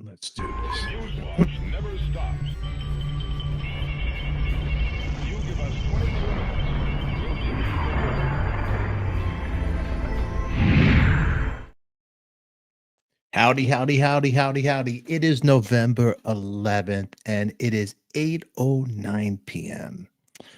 Let's do this. Newswatch never stops. You give us 22 minutes. We'll give you Howdy, howdy, howdy, howdy, howdy. It is November 11th and it is 8:09 p.m.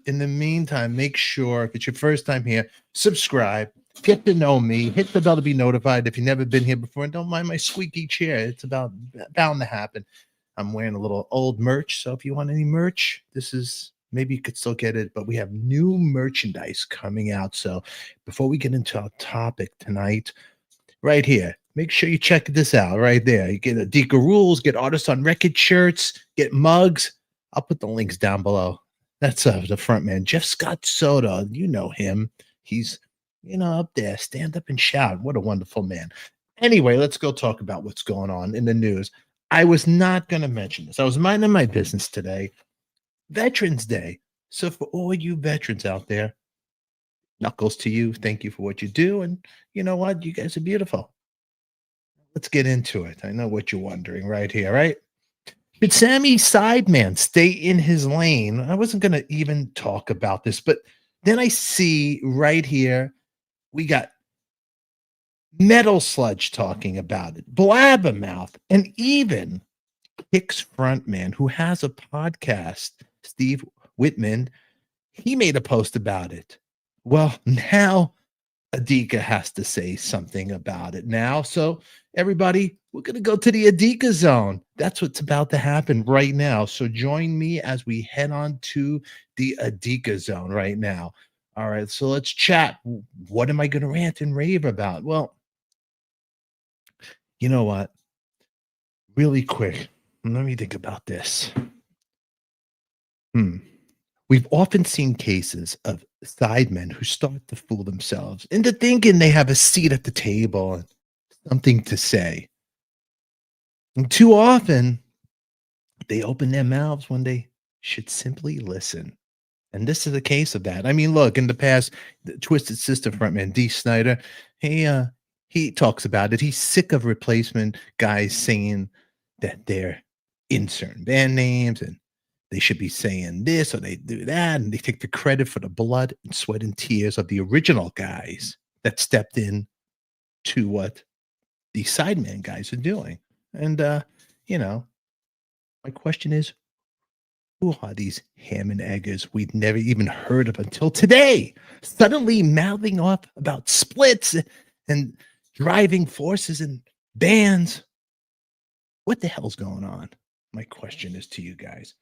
In the meantime, make sure if it's your first time here, subscribe, get to know me, hit the bell to be notified if you've never been here before, and don't mind my squeaky chair. It's bound to happen. I'm wearing a little old merch, so if you want any merch, this is maybe you could still get it, but we have new merchandise coming out. So before we get into our topic tonight, right here. Make sure you check this out right there. You get Adika rules, get artists on record shirts, get mugs. I'll put the links down below. That's the front man, Jeff Scott Soto. You know him. He's up there. Stand up and shout. What a wonderful man. Anyway, let's go talk about what's going on in the news. I was not going to mention this. I was minding my business today. Veterans Day. So for all you veterans out there, knuckles to you. Thank you for what you do. And you know what? You guys are beautiful. Let's get into it. I know what you're wondering right here, right? Did Sammy Sideman stay in his lane? I wasn't going to even talk about this, but then I see right here, we got Metal Sludge talking about it, Blabbermouth, and even Hicks frontman who has a podcast, Steve Whitman, he made a post about it. Well, now Adika has to say something about it now. So everybody, we're going to go to the Adika zone. That's what's about to happen right now. So join me as we head on to the Adika zone right now. All right, so let's chat. What am I going to rant and rave about? Well, you know what? Really quick, let me think about this. We've often seen cases of sidemen who start to fool themselves into thinking they have a seat at the table and something to say. And too often, they open their mouths when they should simply listen. And this is a case of that. I mean, look, in the past, the Twisted Sister frontman, D. Snyder, he talks about it. He's sick of replacement guys saying that they're in certain band names and they should be saying this or they do that, and they take the credit for the blood and sweat and tears of the original guys that stepped in to what the sideman guys are doing. And my question is, who are these ham and eggers we'd never even heard of until today? Suddenly mouthing off about splits and driving forces and bands. What the hell's going on? My question is to you guys.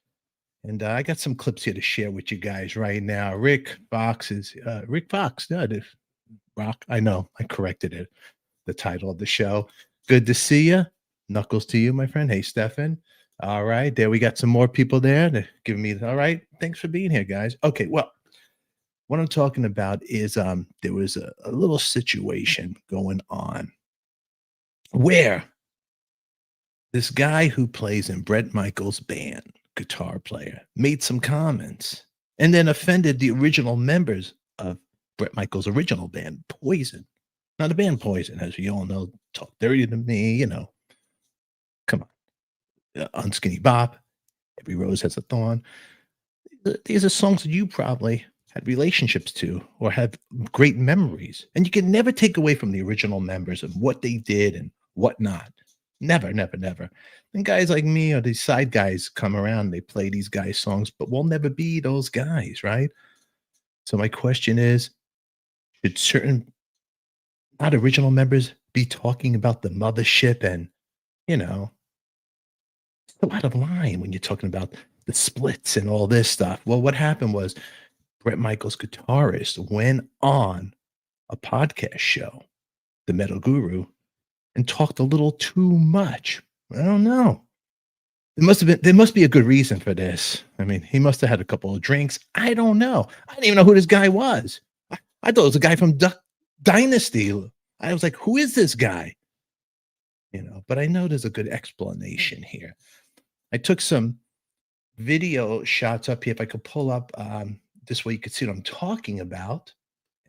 And I got some clips here to share with you guys right now. Rick Fox. No, Rock. I know I corrected it. The title of the show. Good to see you. Knuckles to you, my friend. Hey, Stefan. All right. There we got some more people there. They're giving me, all right. Thanks for being here, guys. Okay. Well, what I'm talking about is there was a little situation going on where this guy who plays in Bret Michaels' band, guitar player, made some comments and then offended the original members of Bret Michaels' original band, Poison. Now, the band Poison, as we all know, talk dirty to me, come on. Unskinny Bop, Every Rose Has a Thorn. These are songs that you probably had relationships to or have great memories. And you can never take away from the original members of what they did and whatnot. Never, never, never. And guys like me or these side guys come around, they play these guys' songs, but we'll never be those guys, right? So my question is, should certain not original members be talking about the mothership and, it's a lot of line when you're talking about the splits and all this stuff. Well, what happened was Bret Michaels' guitarist went on a podcast show, The Metal Guru, and talked a little too much. I don't know. There must be a good reason for this. I mean, he must have had a couple of drinks. I don't know. I didn't even know who this guy was. I thought it was a guy from Duck Dynasty. I was like, who is this guy? But I know there's a good explanation here. I took some video shots up here. If I could pull up this way, you could see what I'm talking about.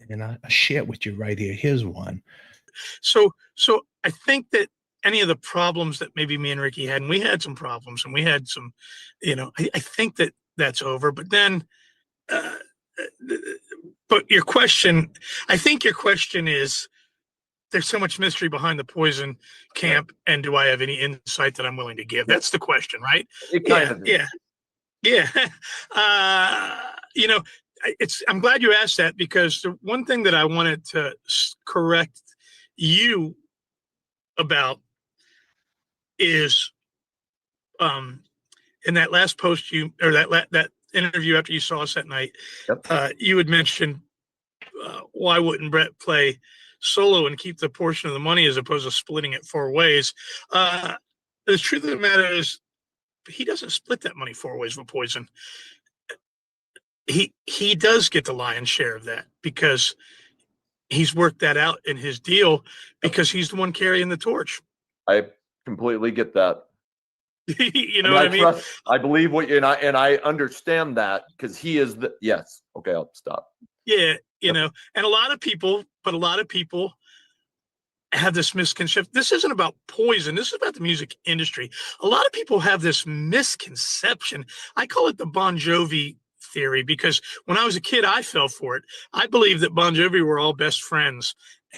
And I'll share it with you right here. Here's one. So I think that any of the problems that maybe me and Rikki had, and we had some problems, and we had some, I think that's over. But then, but your question, I think your question is, there's so much mystery behind the Poison camp, and do I have any insight that I'm willing to give? That's the question, right? It kind of is. Yeah. I'm glad you asked that, because the one thing that I wanted to correct you about is, in that last post or that interview after you saw us that night, you had mentioned, why wouldn't Bret play solo and keep the portion of the money as opposed to splitting it 4 ways? The truth of the matter is, he doesn't split that money 4 ways with Poison. He does get the lion's share of that, because he's worked that out in his deal, because he's the one carrying the torch. I completely get that. What I mean? I believe what you, and I understand that, because he is the, yes. Okay, I'll stop. Yeah, and a lot of people have this misconception. This isn't about Poison. This is about the music industry. A lot of people have this misconception. I call it the Bon Jovi theory, because when I was a kid, I fell for it. I believed that Bon Jovi were all best friends,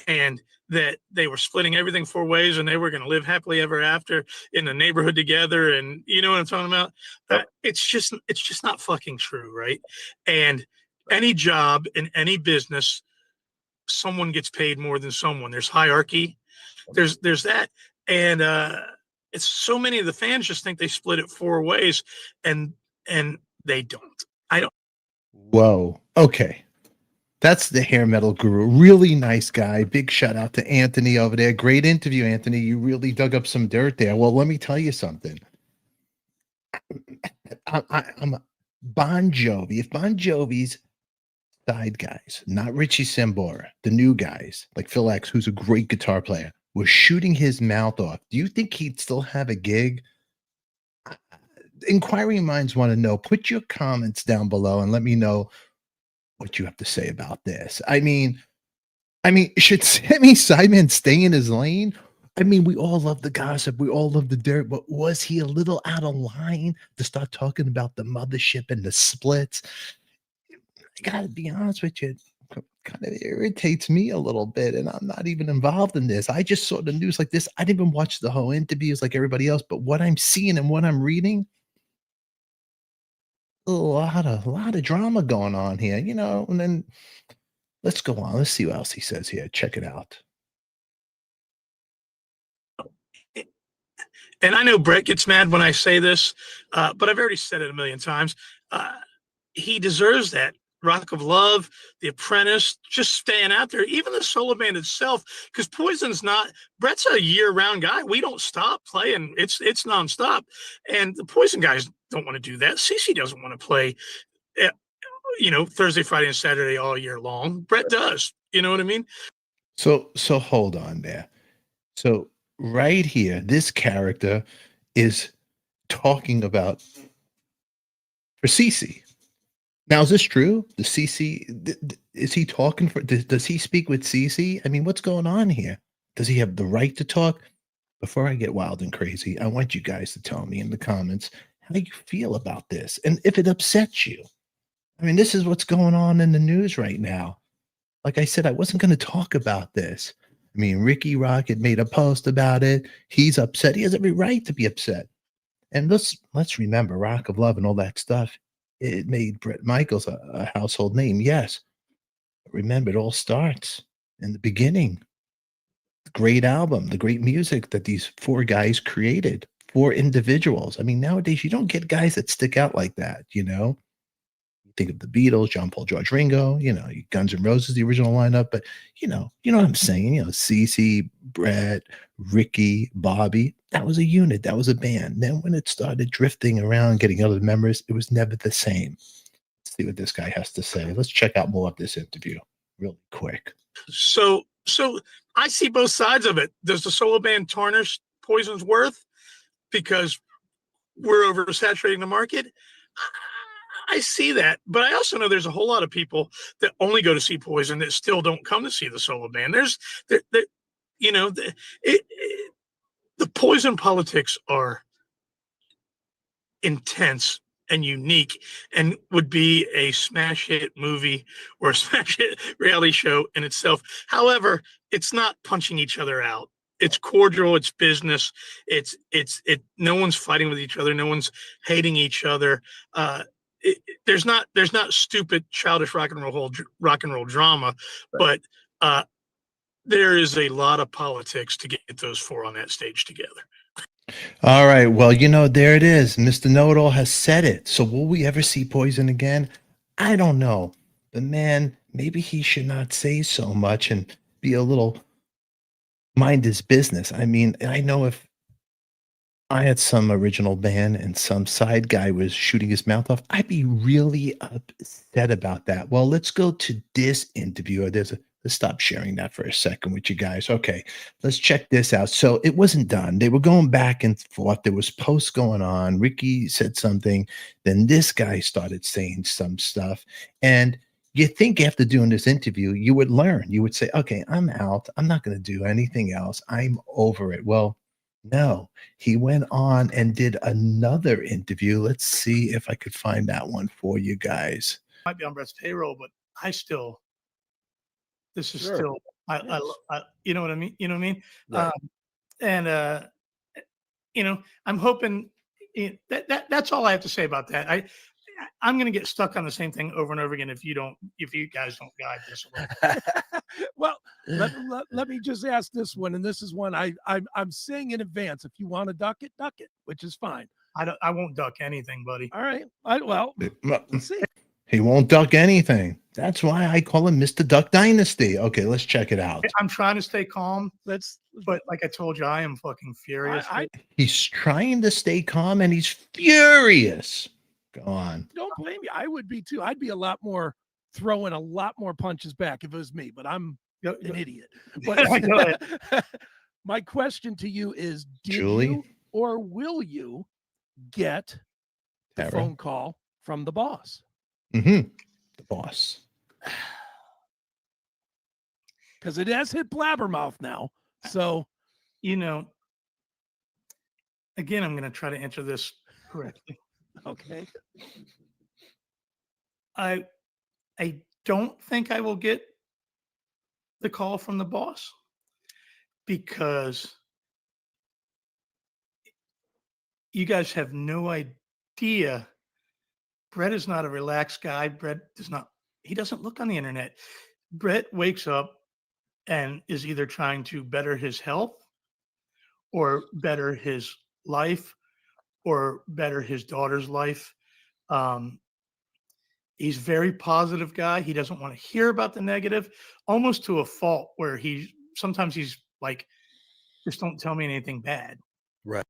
and that they were splitting everything 4 ways, and they were going to live happily ever after in the neighborhood together. And you know what I'm talking about? It's just not fucking true, right? And any job in any business, someone gets paid more than someone. There's hierarchy. There's that. And it's so many of the fans just think they split it 4 ways, and they don't. I don't. Whoa. Okay. That's the hair metal guru. Really nice guy. Big shout out to Anthony over there. Great interview, Anthony. You really dug up some dirt there. Well, let me tell you something. I'm a Bon Jovi. If Bon Jovi's side guys, not Richie Sambora, the new guys like Phil X, who's a great guitar player, was shooting his mouth off, do you think he'd still have a gig? Inquiring minds want to know. Put your comments down below and let me know what you have to say about this. I mean, should Sideman stay in his lane? I mean, we all love the gossip, we all love the dirt, but was he a little out of line to start talking about the mothership and the splits? I gotta be honest with you, it kind of irritates me a little bit, and I'm not even involved in this. I just saw the news like this. I didn't even watch the whole interviews like everybody else, but what I'm seeing and what I'm reading, a lot of drama going on here, and then let's go on. Let's see what else he says here. Check it out. And I know Bret gets mad when I say this, but I've already said it a million times. He deserves that. Rock of Love, The Apprentice, just staying out there. Even the solo band itself, because Poison's not. Bret's a year-round guy. We don't stop playing. It's nonstop. And the Poison guys don't want to do that. CC doesn't want to play, Thursday, Friday, and Saturday all year long. Bret does. You know what I mean? So hold on there. So right here, this character is talking about for CC. Now, is this true? The CC, is he talking for, does he speak with CC? I mean, what's going on here? Does he have the right to talk? Before I get wild and crazy, I want you guys to tell me in the comments how you feel about this and if it upsets you. I mean, this is what's going on in the news right now. Like I said, I wasn't going to talk about this. I mean, Rikki Rock had made a post about it. He's upset. He has every right to be upset. And let's remember, Rock of Love and all that stuff, it made Bret Michaels a household name. Yes. But remember, it all starts in the beginning. The great album, the great music that these 4 guys created, 4 individuals. I mean, nowadays you don't get guys that stick out like that, You think of the Beatles, John Paul, George, Ringo, Guns N' Roses, the original lineup, but you know what I'm saying, CC, Bret, Rikki, Bobby, that was a unit, that was a band. Then when it started drifting around, getting other members, it was never the same. Let's see what this guy has to say. Let's check out more of this interview really quick. So I see both sides of it. Does the solo band tarnish Poison's worth because we're oversaturating the market? I see that, but I also know there's a whole lot of people that only go to see Poison that still don't come to see the solo band. the Poison politics are intense and unique and would be a smash hit movie or a smash hit reality show in itself. However, it's not punching each other out. It's cordial, it's business, no one's fighting with each other, no one's hating each other. There's not stupid childish rock and roll drama, but there is a lot of politics to get those four on that stage together. All right. Well, there it is. Mr. Know-It-All has said it. So will we ever see Poison again? I don't know. But man, maybe he should not say so much and be a little mind his business. I mean, I know if I had some original band and some side guy was shooting his mouth off, I'd be really upset about that. Well, let's go to this interview. Let's stop sharing that for a second with you guys. Okay, let's check this out. So it wasn't done. They were going back and forth. There was posts going on. Rikki said something. Then this guy started saying some stuff. And you think after doing this interview, you would learn. You would say, okay, I'm out. I'm not going to do anything else. I'm over it. Well, no, he went on and did another interview. Let's see if I could find that one for you guys. Might be on Bret's payroll, but this is Sure. still, I you know what I mean? You know what I mean? Right. I'm hoping that's all I have to say about that. I'm going to get stuck on the same thing over and over again if you guys don't guide this away. Well, let me just ask this one, and this is one I'm saying in advance. If you want to duck it, which is fine. I won't duck anything, buddy. All right. Let's see. He won't duck anything. That's why I call him Mr. Duck Dynasty. Okay, let's check it out. I'm trying to stay calm. But like I told you, I am fucking furious. He's trying to stay calm and he's furious. Go on. Don't blame me. I would be too. I'd be throwing a lot more punches back if it was me, but I'm an idiot. But my question to you is, did Julie? you or will you get the Tara? phone call from the boss? Mm-hmm. The boss. Because it has hit blabbermouth now. So, again, I'm going to try to answer this correctly. Okay. I don't think I will get the call from the boss because you guys have no idea. Bret is not a relaxed guy. He doesn't look on the internet. Bret wakes up and is either trying to better his health or better his life or better his daughter's life. He's a very positive guy. He doesn't want to hear about the negative, almost to a fault where sometimes he's like, just don't tell me anything bad. Right.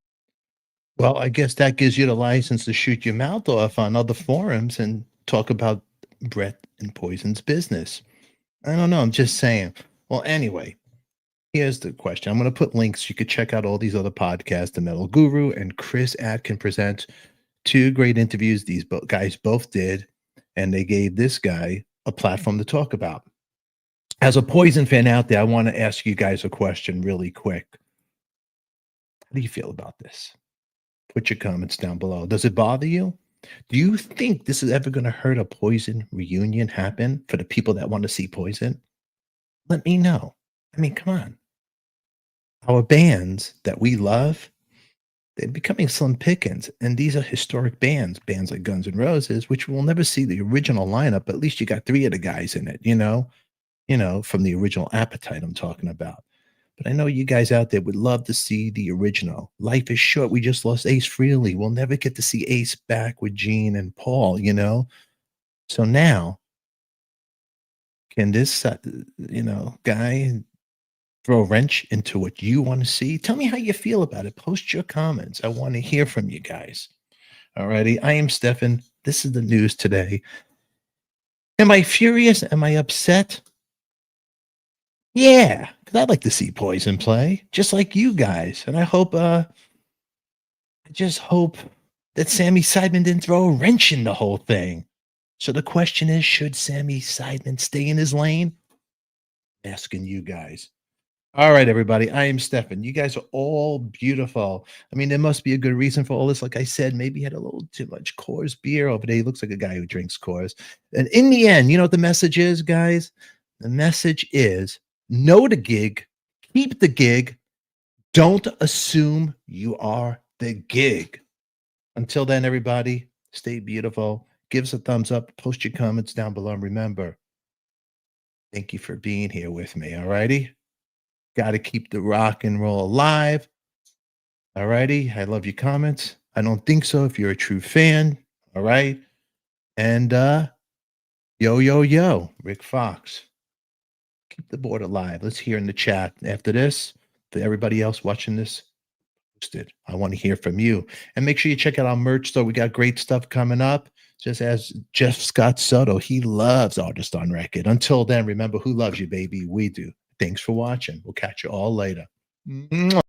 Well, I guess that gives you the license to shoot your mouth off on other forums and talk about Bret and Poison's business. I don't know. I'm just saying. Well, anyway, here's the question. I'm going to put links. You could check out all these other podcasts. The Metal Guru and Chris Atkin present two great interviews. These guys both did, and they gave this guy a platform to talk about. As a Poison fan out there, I want to ask you guys a question really quick. How do you feel about this? Put your comments down below. Does it bother you? Do you think this is ever going to hurt a Poison reunion happen for the people that want to see Poison? Let me know. I mean, come on. Our bands that we love, they're becoming slim pickings. And these are historic bands like Guns N' Roses, which we'll never see the original lineup, but at least you got three of the guys in it, from the original Appetite I'm talking about. But I know you guys out there would love to see the original. Life is short. We just lost Ace Frehley. We'll never get to see Ace back with Gene and Paul, So now, can this, guy throw a wrench into what you want to see? Tell me how you feel about it. Post your comments. I want to hear from you guys. Alrighty. I am Stefan. This is the news today. Am I furious? Am I upset? Yeah, because I'd like to see Poison play, just like you guys. And I just hope that Sammy Sideman didn't throw a wrench in the whole thing. So the question is, should Sammy Sideman stay in his lane? Asking you guys. All right, everybody. I am Stefan. You guys are all beautiful. I mean, there must be a good reason for all this. Like I said, maybe he had a little too much Coors beer over there. He looks like a guy who drinks Coors. And in the end, you know what the message is, guys? The message is know the gig, keep the gig. Don't assume you are the gig. Until then, everybody, stay beautiful. Give us a thumbs up. Post your comments down below. And remember, thank you for being here with me. All righty. Got to keep the rock and roll alive. All righty. I love your comments. I don't think so if you're a true fan. All right. And yo, Rick Fox. Keep the board alive. Let's hear in the chat after this. For everybody else watching this, posted. I want to hear from you. And make sure you check out our merch store. We got great stuff coming up. Just as Jeff Scott Soto, he loves Artist on Record. Until then, remember, who loves you, baby? We do. Thanks for watching. We'll catch you all later. Mwah.